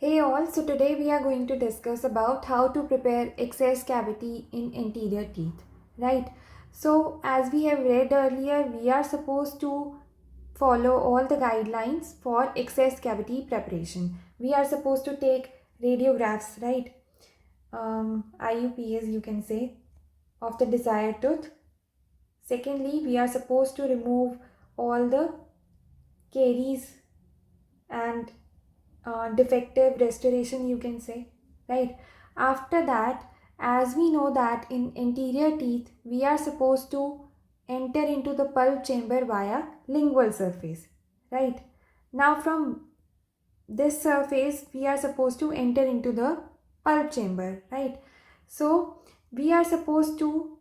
Hey all, so today we are going to discuss about how to prepare excess cavity in anterior teeth, right? So as we have read earlier, we are supposed to follow all the guidelines for excess cavity preparation. We are supposed to take radiographs, right? IUPs you can say, of the desired tooth. Secondly, we are supposed to remove all the caries and defective restoration you can say, right? After that, as we know that in anterior teeth we are supposed to enter into the pulp chamber via lingual surface, right? Now from this surface we are supposed to enter into the pulp chamber, right? So we are supposed to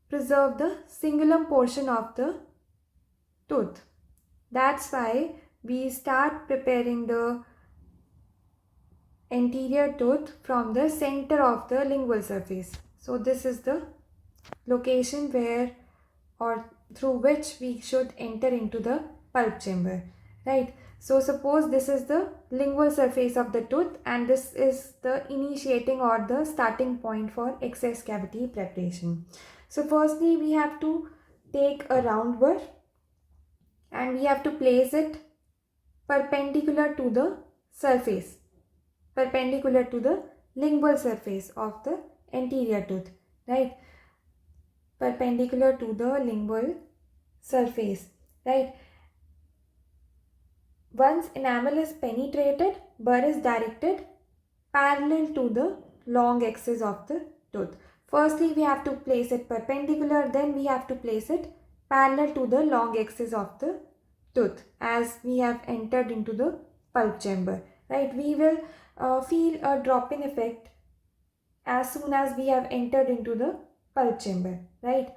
preserve the cingulum portion of the tooth. That's why we start preparing the anterior tooth from the center of the lingual surface. So this is the location where or through which we should enter into the pulp chamber, right? So suppose this is the lingual surface of the tooth and this is the initiating or the starting point for excess cavity preparation. So firstly we have to take a round burr and we have to place it perpendicular to the surface, perpendicular to the lingual surface of the anterior tooth, right? Perpendicular to the lingual surface, right? Once enamel is penetrated, burr is directed parallel to the long axis of the tooth. Firstly, we have to place it perpendicular, then we have to place it parallel to the long axis of the tooth as we have entered into the pulp chamber, right? We will feel a drop-in effect as soon as we have entered into the pulp chamber, right?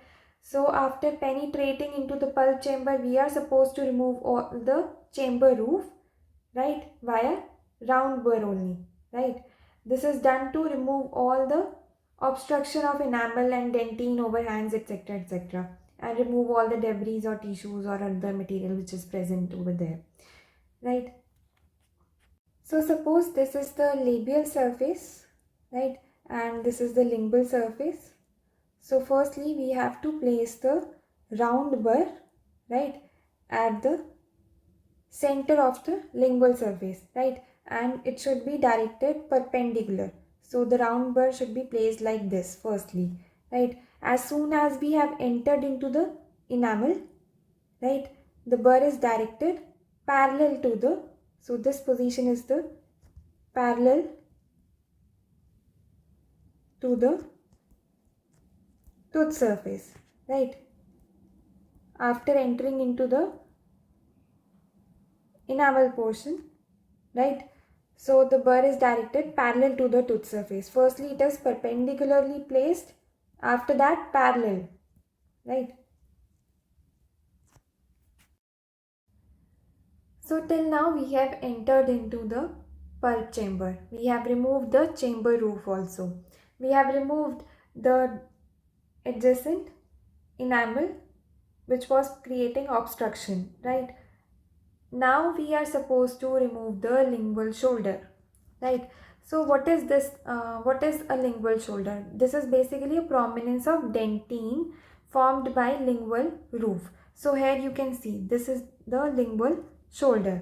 So after penetrating into the pulp chamber, we are supposed to remove all the chamber roof, right, via round burr only, right? This is done to remove all the obstruction of enamel and dentine overhangs, etc., etc., and remove all the debris or tissues or other material which is present over there, right? So suppose this is the labial surface, right, and this is the lingual surface. So firstly we have to place the round burr, right, at the center of the lingual surface, right, and it should be directed perpendicular. So the round burr should be placed like this firstly, right. As soon as we have entered into the enamel, right, the burr is directed parallel to the, so this position is the parallel to the tooth surface, right. After entering into the enamel portion, right, so the burr is directed parallel to the tooth surface. Firstly it is perpendicularly placed, after that parallel, right. So till now we have entered into the pulp chamber. We have removed the chamber roof also. We have removed the adjacent enamel which was creating obstruction, right. Now we are supposed to remove the lingual shoulder, right. So what is this, what is a lingual shoulder? This is basically a prominence of dentine formed by lingual roof. So here you can see this is the lingual shoulder,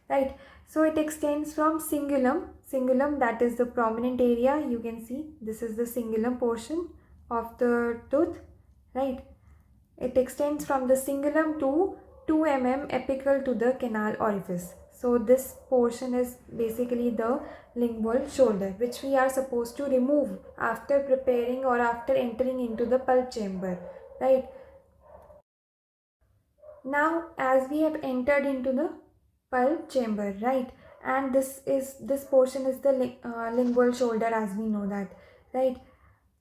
right. So it extends from cingulum, that is the prominent area. You can see this is the cingulum portion of the tooth, right. It extends from the cingulum to 2 mm apical to the canal orifice. So this portion is basically the lingual shoulder which we are supposed to remove after preparing or after entering into the pulp chamber, right. Now as we have entered into the pulp chamber, right, and this portion is the lingual shoulder as we know that, right.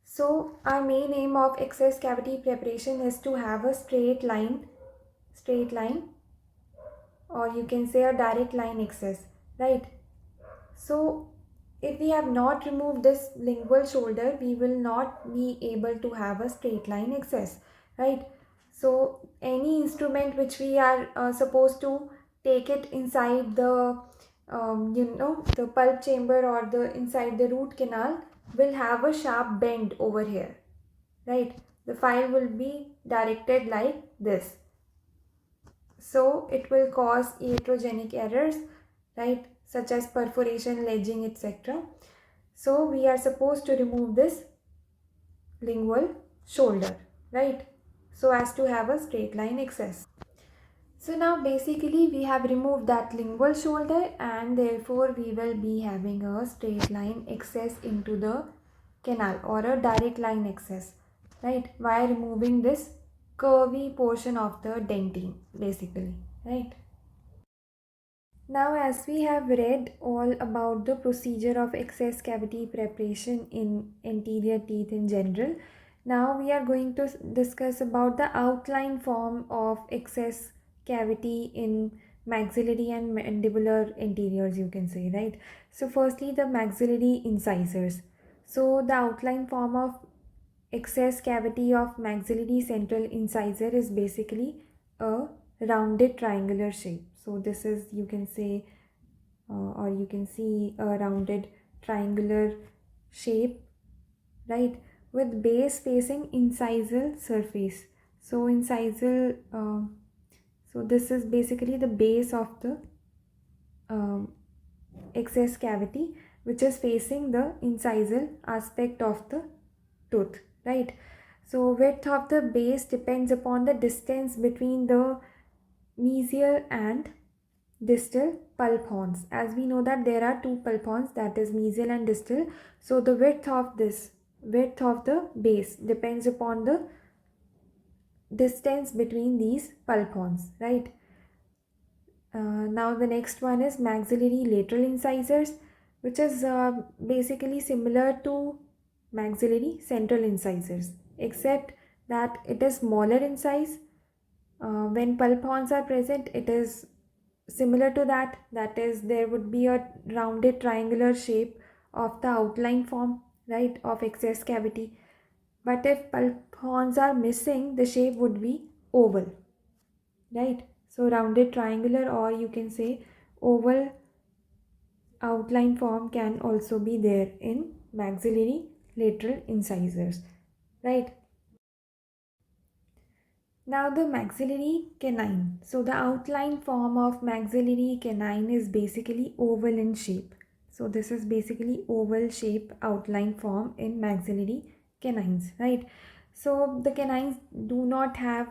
So our main aim of excess cavity preparation is to have a straight line, or you can say a direct line excess, right. So if we have not removed this lingual shoulder, we will not be able to have a straight line excess, right. So any instrument which we are supposed to take it inside the the pulp chamber or the inside the root canal will have a sharp bend over here, right? The file will be directed like this. So it will cause iatrogenic errors, right? Such as perforation, ledging, etc. So we are supposed to remove this lingual shoulder, right? So as to have a straight line access. So now basically we have removed that lingual shoulder and therefore we will be having a straight line access into the canal or a direct line access, right? By removing this curvy portion of the dentine basically, right? Now as we have read all about the procedure of excess cavity preparation in anterior teeth in general, now we are going to discuss about the outline form of excess cavity in maxillary and mandibular anteriors, you can say, right? So firstly the maxillary incisors. So the outline form of excess cavity of maxillary central incisor is basically a rounded triangular shape. So this is, you can say, or you can see a rounded triangular shape, right, with base facing incisal surface. So incisal, so this is basically the base of the um, excess cavity, which is facing the incisal aspect of the tooth, right? So width of the base depends upon the distance between the mesial and distal pulp horns. As we know that there are two pulp horns, that is mesial and distal. So the width of the base depends upon the distance between these pulp horns, right? Now the next one is maxillary lateral incisors, which is basically similar to maxillary central incisors, except that it is smaller in size. When pulp horns are present, it is similar to that. That is, there would be a rounded triangular shape of the outline form, right, of excess cavity. But if pulp horns are missing, the shape would be oval, right? So rounded triangular, or you can say oval outline form can also be there in maxillary lateral incisors, right? Now the maxillary canine. So the outline form of maxillary canine is basically oval in shape. So this is basically oval shape outline form in maxillary canines, right? So the canines do not have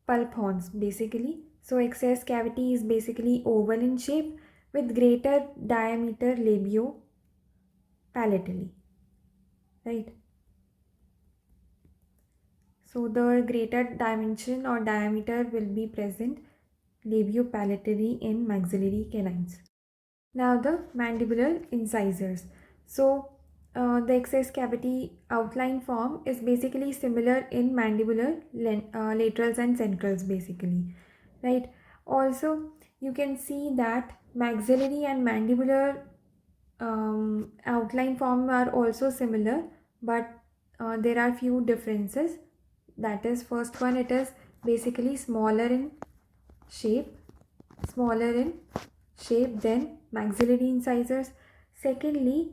pulp horns basically. So excess cavity is basically oval in shape with greater diameter labio palatally, right? So the greater dimension or diameter will be present labiopalatally in maxillary canines. Now the mandibular incisors. So the excess cavity outline form is basically similar in mandibular laterals and centrals basically, right? Also you can see that maxillary and mandibular outline form are also similar, but there are few differences. That is, first one, it is basically shape smaller in shape than maxillary incisors. Secondly,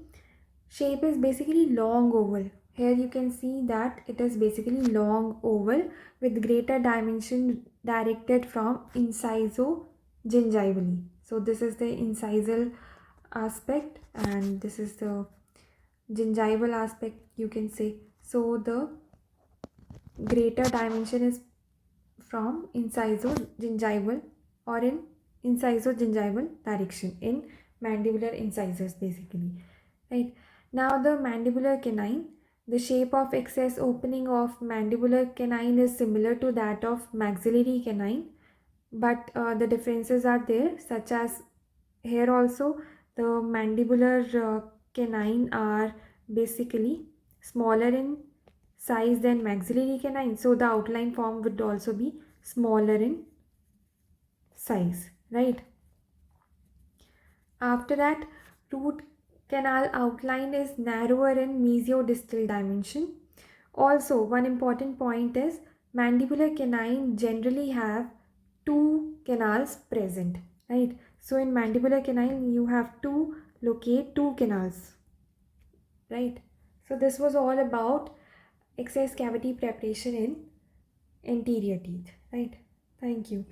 shape is basically long oval. Here you can see that it is basically long oval with greater dimension directed from incisogingivally. So this is the incisal aspect and this is the gingival aspect, you can say. So the greater dimension is from incisogingival or in incisogingival direction in mandibular incisors basically, right? Now the mandibular canine, the shape of excess opening of mandibular canine is similar to that of maxillary canine, but the differences are there, such as here also the mandibular canine are basically smaller in size than maxillary canine, so the outline form would also be smaller in size, right? After that, root canal outline is narrower in mesiodistal dimension. Also, one important point is mandibular canine generally have two canals present, right? So in mandibular canal, you have to locate two canals, right? So this was all about excess cavity preparation in anterior teeth, right? Thank you.